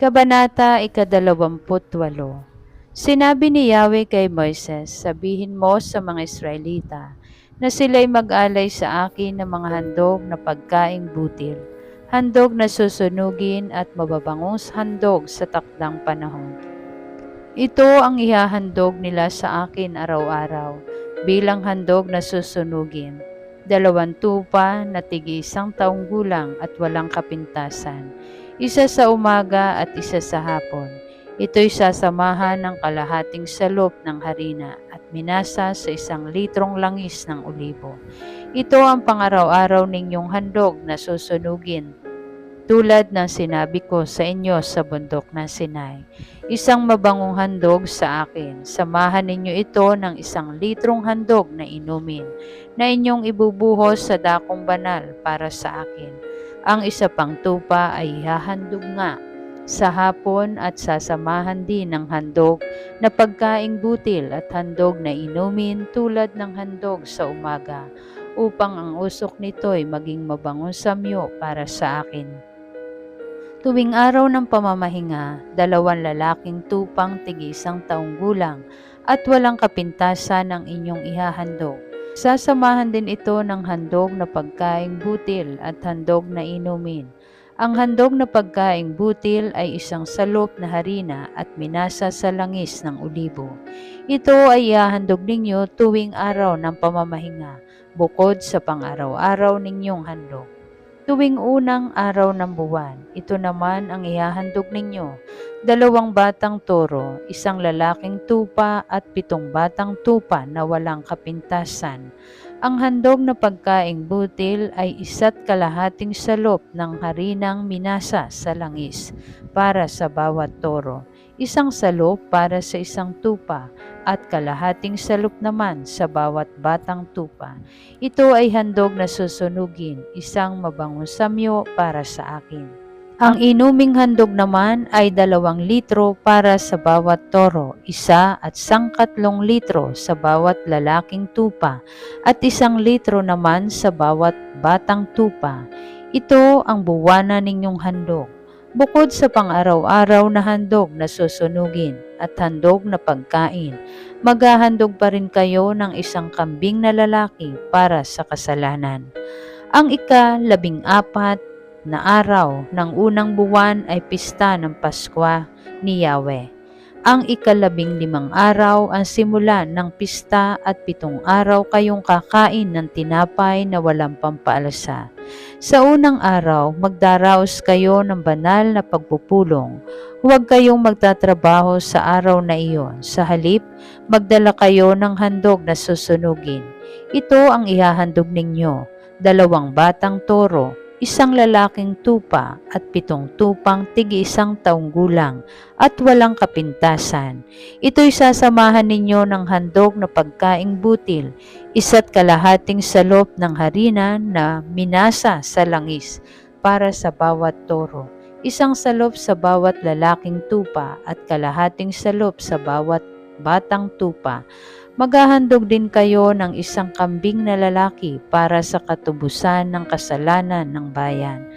Kabanata 28. Sinabi ni Yahweh kay Moises, sabihin mo sa mga Israelita na sila'y mag-alay sa akin ng mga handog na pagkaing butil, handog na susunugin at mababangong handog sa takdang panahon. Ito ang ihahandog nila sa akin araw-araw bilang handog na susunugin. 2 tupa na tig-1 taong gulang at walang kapintasan, isa sa umaga at isa sa hapon. Ito'y sasamahan ng kalahating salop ng harina at minasa sa 1 litrong langis ng olibo. Ito ang pangaraw-araw ninyong handog na susunugin, tulad ng sinabi ko sa inyo sa bundok ng Sinai. Isang mabangong handog sa akin. Samahan ninyo ito ng 1 litrong handog na inumin na inyong ibubuhos sa dakong banal para sa akin. Ang isa pang tupa ay ihahandog nga sa hapon at sasamahan din ng handog na pagkaing butil at handog na inumin tulad ng handog sa umaga, upang ang usok nito'y maging mabangong samyo para sa akin. Tuwing araw ng pamamahinga, 2 lalaking tupang tig-1 taong gulang at walang kapintasan ang inyong ihahandog. Sasamahan din ito ng handog na pagkaing butil at handog na inumin. Ang handog na pagkaing butil ay 1 salop na harina at minasa sa langis ng olibo. Ito ay ihahandog ninyo tuwing araw ng pamamahinga, bukod sa pang-araw-araw ninyong handog. Tuwing unang araw ng buwan, ito naman ang ihahandog ninyo, 2 batang toro, 1 lalaking tupa at 7 batang tupa na walang kapintasan. Ang handog na pagkaing butil ay 1.5 salop ng harinang minasa sa langis para sa bawat toro, 1 salop para sa 1 tupa, at kalahating salop naman sa bawat batang tupa. Ito ay handog na susunugin, 1 mabangong samyo para sa akin. Ang inuming handog naman ay 2 litro para sa bawat toro, 1 at 1/4 litro sa bawat lalaking tupa, at 1 litro naman sa bawat batang tupa. Ito ang buwanan ninyong handog. Bukod sa pang-araw-araw na handog na susunugin at handog na pagkain, maghahandog pa rin kayo ng 1 kambing na lalaki para sa kasalanan. Ang ika-14 na araw ng unang buwan ay pista ng Paskwa ni Yahweh. Ang ika-15 araw ang simula ng pista at 7 araw kayong kakain ng tinapay na walang pampaalsa. Sa unang araw, magdaraos kayo ng banal na pagpupulong. Huwag kayong magtatrabaho sa araw na iyon. Sa halip, magdala kayo ng handog na susunugin. Ito ang ihahandog ninyo, 2 batang toro, 1 lalaking tupa at 7 tupang tig-1 taong gulang at walang kapintasan. Ito'y sasamahan ninyo ng handog na pagkaing butil, 1.5 salop ng harina na minasa sa langis para sa bawat toro, 1 salop sa bawat lalaking tupa at kalahating salop sa bawat batang tupa. Maghahandog din kayo ng 1 kambing na lalaki para sa katubusan ng kasalanan ng bayan.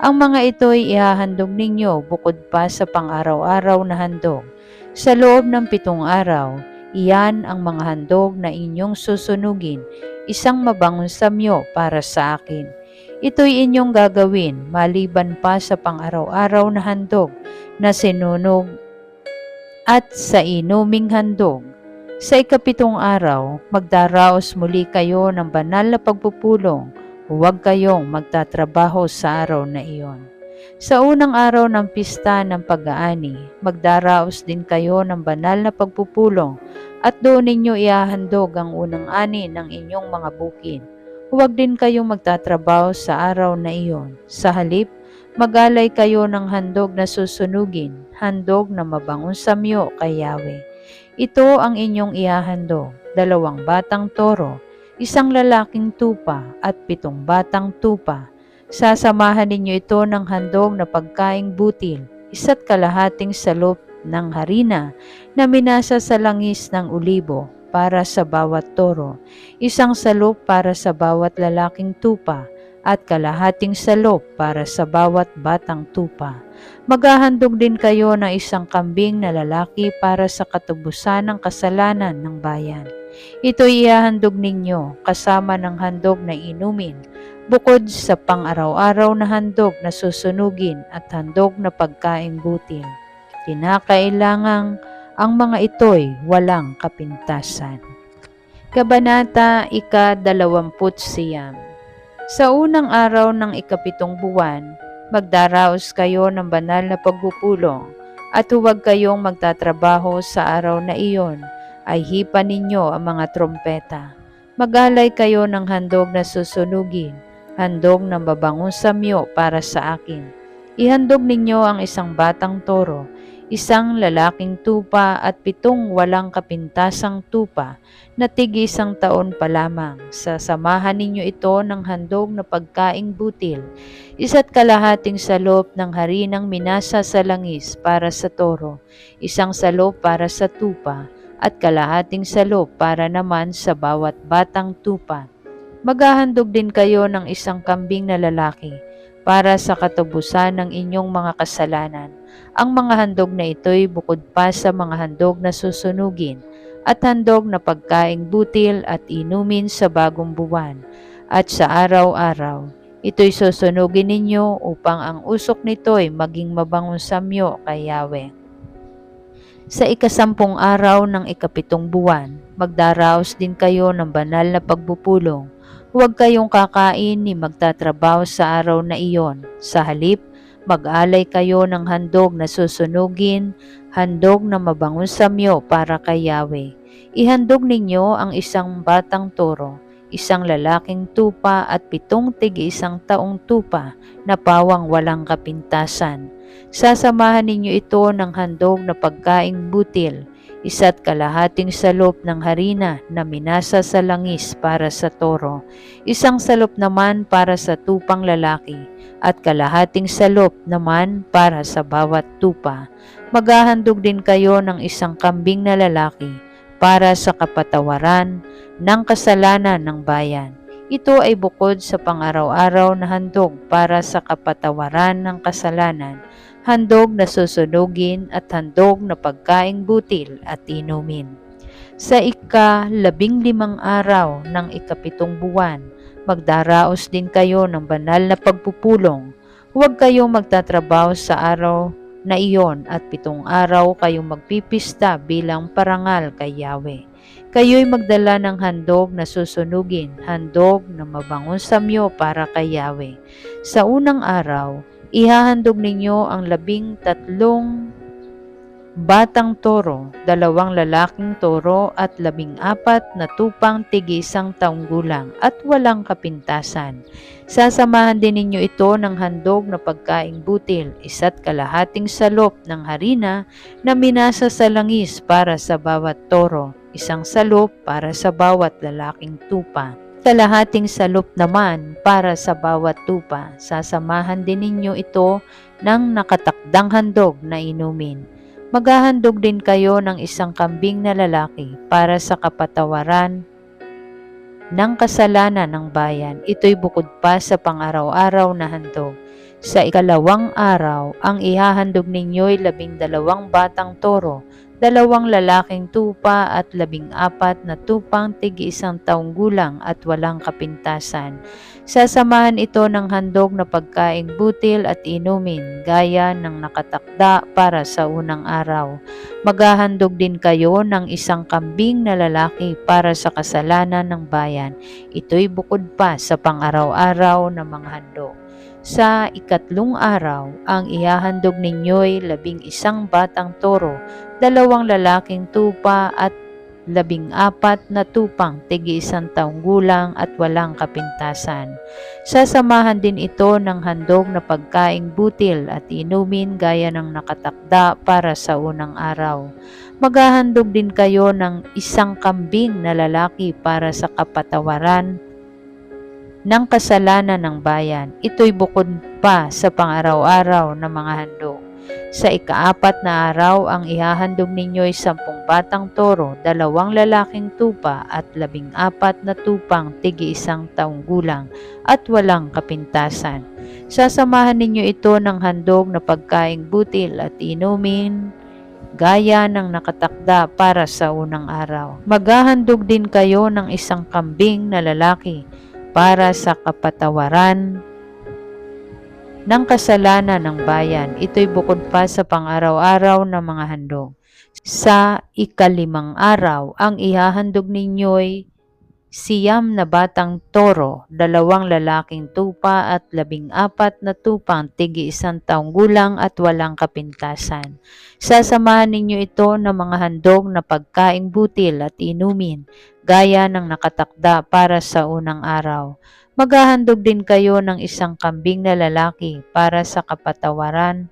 Ang mga ito ay ihahandog ninyo bukod pa sa pang-araw-araw na handog. Sa loob ng 7 araw, iyan ang mga handog na inyong susunugin, 1 mabangong samyo para sa akin. Ito'y inyong gagawin maliban pa sa pang-araw-araw na handog na sinunog at sa inuming handog. Sa ika-7 araw, magdaraos muli kayo ng banal na pagpupulong. Huwag kayong magtatrabaho sa araw na iyon. Sa unang araw ng pista ng pag-aani, magdaraos din kayo ng banal na pagpupulong at doon ninyo ihahandog ang unang ani ng inyong mga bukid. Huwag din kayong magtatrabaho sa araw na iyon. Sa halip, mag-alay kayo ng handog na susunugin, handog na mabangong samyo kay Yahweh. Ito ang inyong ihahandog, 2 batang toro, 1 lalaking tupa at 7 batang tupa. Sasamahan ninyo ito ng handog na pagkaing butil, 1.5 salop ng harina na minasa sa langis ng olibo para sa bawat toro, 1 salop para sa bawat lalaking tupa at kalahating salop para sa bawat batang tupa. Maghahandog din kayo ng isang kambing na lalaki para sa katubusan ng kasalanan ng bayan. Ito ihahandog ninyo kasama ng handog na inumin, bukod sa pang-araw-araw na handog na susunugin at handog na pagkaing butil. Kinakailangang ang mga ito'y walang kapintasan. Kabanata ika-29. Sa unang araw ng ikapitong buwan, magdaraos kayo ng banal na pagpupulong, at huwag kayong magtatrabaho sa araw na iyon, ay hipa ninyo ang mga trompeta. Mag-alay kayo ng handog na susunugin, handog ng babangong samyo para sa akin. Ihandog ninyo ang isang batang toro, isang lalaking tupa at 7 walang kapintasang tupa na tig-1 taon pa lamang. Sasamahan ninyo ito ng handog na pagkaing butil, 1 kalahating salop ng harinang minasa sa langis para sa toro, 1 salop para sa tupa, at kalahating salop para naman sa bawat batang tupa. Maghahandog din kayo ng 1 kambing na lalaki para sa katubusan ng inyong mga kasalanan. Ang mga handog na ito'y bukod pa sa mga handog na susunugin at handog na pagkaing butil at inumin sa bagong buwan at sa araw-araw. Ito'y susunugin ninyo upang ang usok nito'y maging mabangong samyo kay Yahweh. Sa ika-10 araw ng ikapitong buwan, magdaraos din kayo ng banal na pagpupulong. Huwag kayong kakain ni magtatrabaho sa araw na iyon. Sa halip, mag-alay kayo ng handog na susunugin, handog na mabangong samyo para kay Yahweh. Ihandog ninyo ang 1 batang toro, 1 lalaking tupa at 7 tig-1 taong tupa na pawang walang kapintasan. Sasamahan ninyo ito ng handog na pagkaing butil, 1 kalahating salop ng harina na minasa sa langis para sa toro, 1 salop naman para sa tupang lalaki, at kalahating salop naman para sa bawat tupa. Maghahandog din kayo ng 1 kambing na lalaki para sa kapatawaran ng kasalanan ng bayan. Ito ay bukod sa pang-araw-araw na handog para sa kapatawaran ng kasalanan, handog na susunugin at handog na pagkaing butil at inumin. Sa ika-15 araw ng ikapitong buwan, magdaraos din kayo ng banal na pagpupulong. Huwag kayong magtatrabaho sa araw na iyon at 7 araw kayong magpipista bilang parangal kay Yahweh. Kayo'y magdala ng handog na susunugin, handog na mabangong samyo para kay Yahweh. Sa unang araw, ihahandog ninyo ang 13 batang toro, 2 lalaking toro at 14 na tupang tig-1 taong gulang at walang kapintasan. Sasamahan din ninyo ito ng handog na pagkaing butil, 1 kalahating salop ng harina na minasa sa langis para sa bawat toro, 1 salop para sa bawat lalaking tupa, kalahating salop naman para sa bawat tupa. Sasamahan din ninyo ito ng nakatakdang handog na inumin. Maghahandog din kayo ng 1 kambing na lalaki para sa kapatawaran ng kasalanan ng bayan. Ito'y bukod pa sa pang-araw-araw na handog. Sa ika-2 araw, ang ihahandog ninyo'y 12 batang toro, 2 lalaking tupa at 14 na tupang tig-1 taong gulang at walang kapintasan. Sasamahan ito ng handog na pagkaing butil at inumin, gaya ng nakatakda para sa unang araw. Maghahandog din kayo ng 1 kambing na lalaki para sa kasalanan ng bayan. Ito'y bukod pa sa pang-araw-araw na mga handog. Sa ika-3 araw, ang ihahandog ninyo'y 11 batang toro, 2 lalaking tupa at 14 na tupang tig-1 taong gulang at walang kapintasan. Sasamahan din ito ng handog na pagkaing butil at inumin gaya ng nakatakda para sa unang araw. Maghahandog din kayo ng 1 kambing na lalaki para sa kapatawaran ng kasalanan ng bayan. Ito'y bukod pa sa pang-araw-araw na mga handog. Sa ika-4 na araw, ang ihahandog ninyo ay 10 batang toro, 2 lalaking tupa at 14 na tupang tig-1 taong gulang at walang kapintasan. Sasamahan ninyo ito ng handog na pagkaing butil at inumin gaya ng nakatakda para sa unang araw. Maghahandog din kayo ng 1 kambing na lalaki para sa kapatawaran ng kasalanan ng bayan. Ito'y bukod pa sa pang-araw-araw na mga handog. Sa ika-5 araw, ang ihahandog ninyo'y 9 na batang toro, 2 lalaking tupa at 14 na tupang tig-1 taong gulang at walang kapintasan. Sasamahan ninyo ito ng mga handog na pagkaing butil at inumin, gaya ng nakatakda para sa unang araw. Maghahandog din kayo ng 1 kambing na lalaki para sa kapatawaran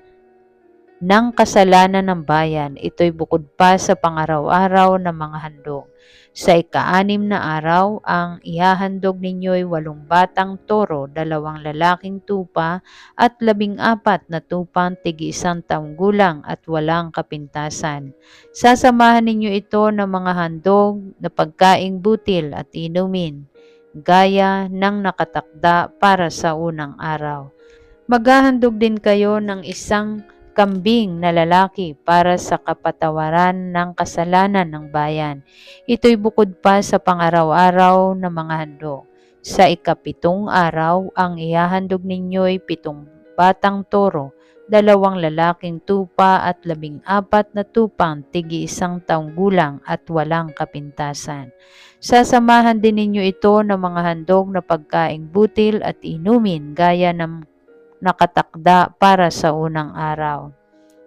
ng kasalanan ng bayan. Ito'y bukod pa sa pang-araw-araw na mga handog. Sa ika-6 na araw, ang ihahandog ninyo'y 8 batang toro, 2 lalaking tupa at 14 na tupang tig-1 taong gulang at walang kapintasan. Sasamahan ninyo ito ng mga handog na pagkaing butil at inumin, gaya ng nakatakda para sa unang araw. Maghahandog din kayo ng 1 kambing na lalaki para sa kapatawaran ng kasalanan ng bayan. Ito'y bukod pa sa pang-araw-araw na mga handog. Sa ika-7 araw, ang ihahandog ninyo'y 7 batang toro, 2 lalaking tupa at 14 na tupang tig-1 taong gulang at walang kapintasan. Sasamahan din ninyo ito ng mga handog na pagkaing butil at inumin gaya ng nakatakda para sa unang araw.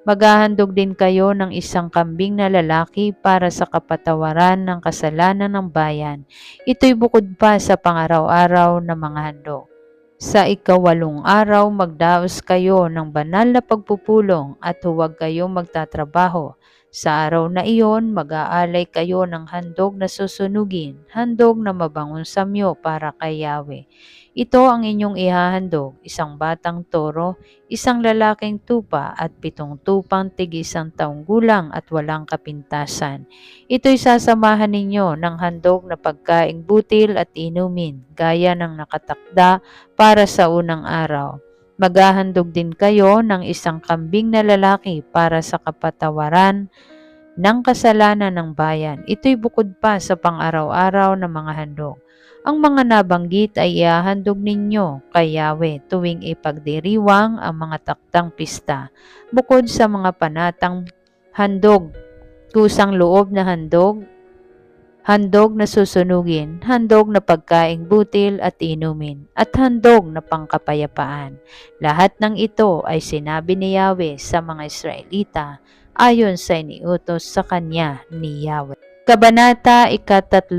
Maghahandog din kayo ng 1 kambing na lalaki para sa kapatawaran ng kasalanan ng bayan. Ito'y bukod pa sa pang-araw-araw na mga handog. Sa ika-8 araw, magdaos kayo ng banal na pagpupulong at huwag kayong magtatrabaho. Sa araw na iyon, mag-aalay kayo ng handog na susunugin, handog na mabangong samyo para kay Yahweh. Ito ang inyong ihahandog, 1 batang toro, 1 lalaking tupa at 7 tupang tig-1 taong gulang at walang kapintasan. Ito'y sasamahan ninyo ng handog na pagkaing butil at inumin, gaya ng nakatakda para sa unang araw. Maghahandog din kayo ng 1 kambing na lalaki para sa kapatawaran ng kasalanan ng bayan. Ito'y bukod pa sa pang-araw-araw na mga handog. Ang mga nabanggit ay ihahandog ninyo kay Yahweh tuwing ipagdiriwang ang mga taktang pista, bukod sa mga panatang handog, kusang loob na handog, handog na susunugin, handog na pagkaing butil at inumin, at handog na pangkapayapaan. Lahat ng ito ay sinabi ni Yahweh sa mga Israelita ayon sa iniutos sa kanya ni Yahweh. Kabanata 30.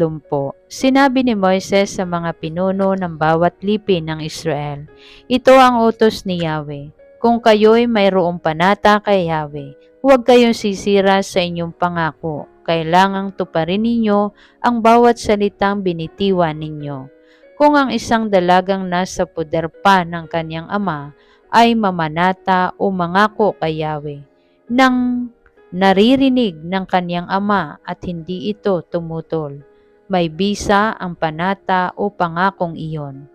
Sinabi ni Moises sa mga pinuno ng bawat lipin ng Israel, ito ang utos ni Yahweh. Kung kayo'y mayroong panata kay Yahweh, huwag kayong sisira sa inyong pangako. Kailangang tuparin ninyo ang bawat salitang binitiwan ninyo. Kung ang isang dalagang nasa puder pa ng kanyang ama ay mamanata o mangako kay Yahweh, nang naririnig ng kanyang ama at hindi ito tumutol, may bisa ang panata o pangakong iyon.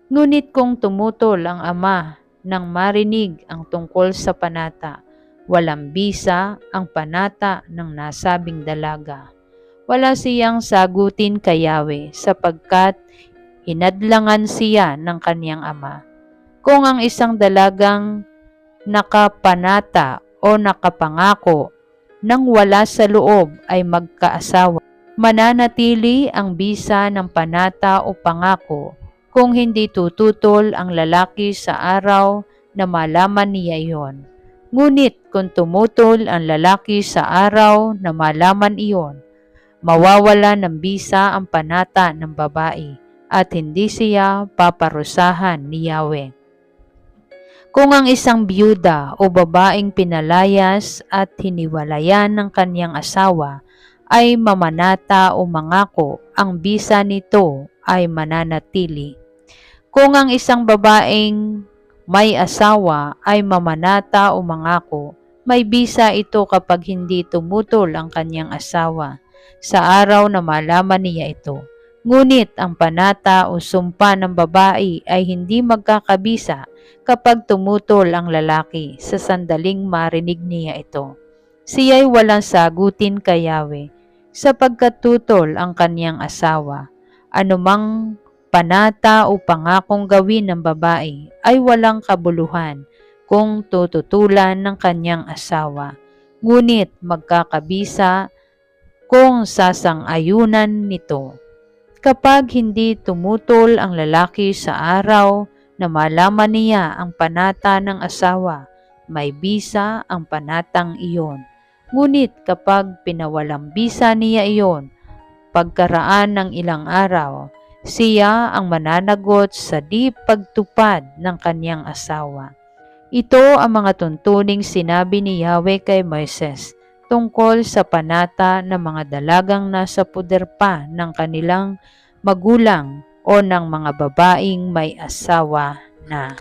Ngunit kung tumutol ang ama nang marinig ang tungkol sa panata, walang bisa ang panata ng nasabing dalaga. Wala siyang sagutin kay Yahweh sapagkat hinadlangan siya ng kanyang ama. Kung ang isang dalagang nakapanata o nakapangako nang wala sa loob ay magkaasawa, mananatili ang bisa ng panata o pangako kung hindi tututol ang lalaki sa araw na malaman niya iyon. Ngunit kung tumutol ang lalaki sa araw na malaman iyon, mawawala ng bisa ang panata ng babae at hindi siya paparusahan ni Yahweh. Kung ang isang byuda o babaeng pinalayas at hiniwalayan ng kanyang asawa ay mamanata o mangako, ang bisa nito ay mananatili. Kung ang isang babaeng may asawa ay mamanata o mangako, may bisa ito kapag hindi tumutol ang kanyang asawa sa araw na malaman niya ito. Ngunit ang panata o sumpa ng babae ay hindi magkakabisa kapag tumutol ang lalaki sa sandaling marinig niya ito. Siya'y walang sagutin kay Yahweh sapagkat tutol ang kanyang asawa. Anumang panata o pangakong gawin ng babae ay walang kabuluhan kung tututulan ng kanyang asawa. Ngunit magkakabisa kung sasang-ayunan nito. Kapag hindi tumutol ang lalaki sa araw na malaman niya ang panata ng asawa, may bisa ang panatang iyon. Ngunit kapag pinawalang bisa niya iyon, pagkaraan ng ilang araw, siya ang mananagot sa di pagtupad ng kanyang asawa. Ito ang mga tuntuning sinabi ni Yahweh kay Moises tungkol sa panata ng mga dalagang nasa puder pa ng kanilang magulang o ng mga babaeng may asawa na.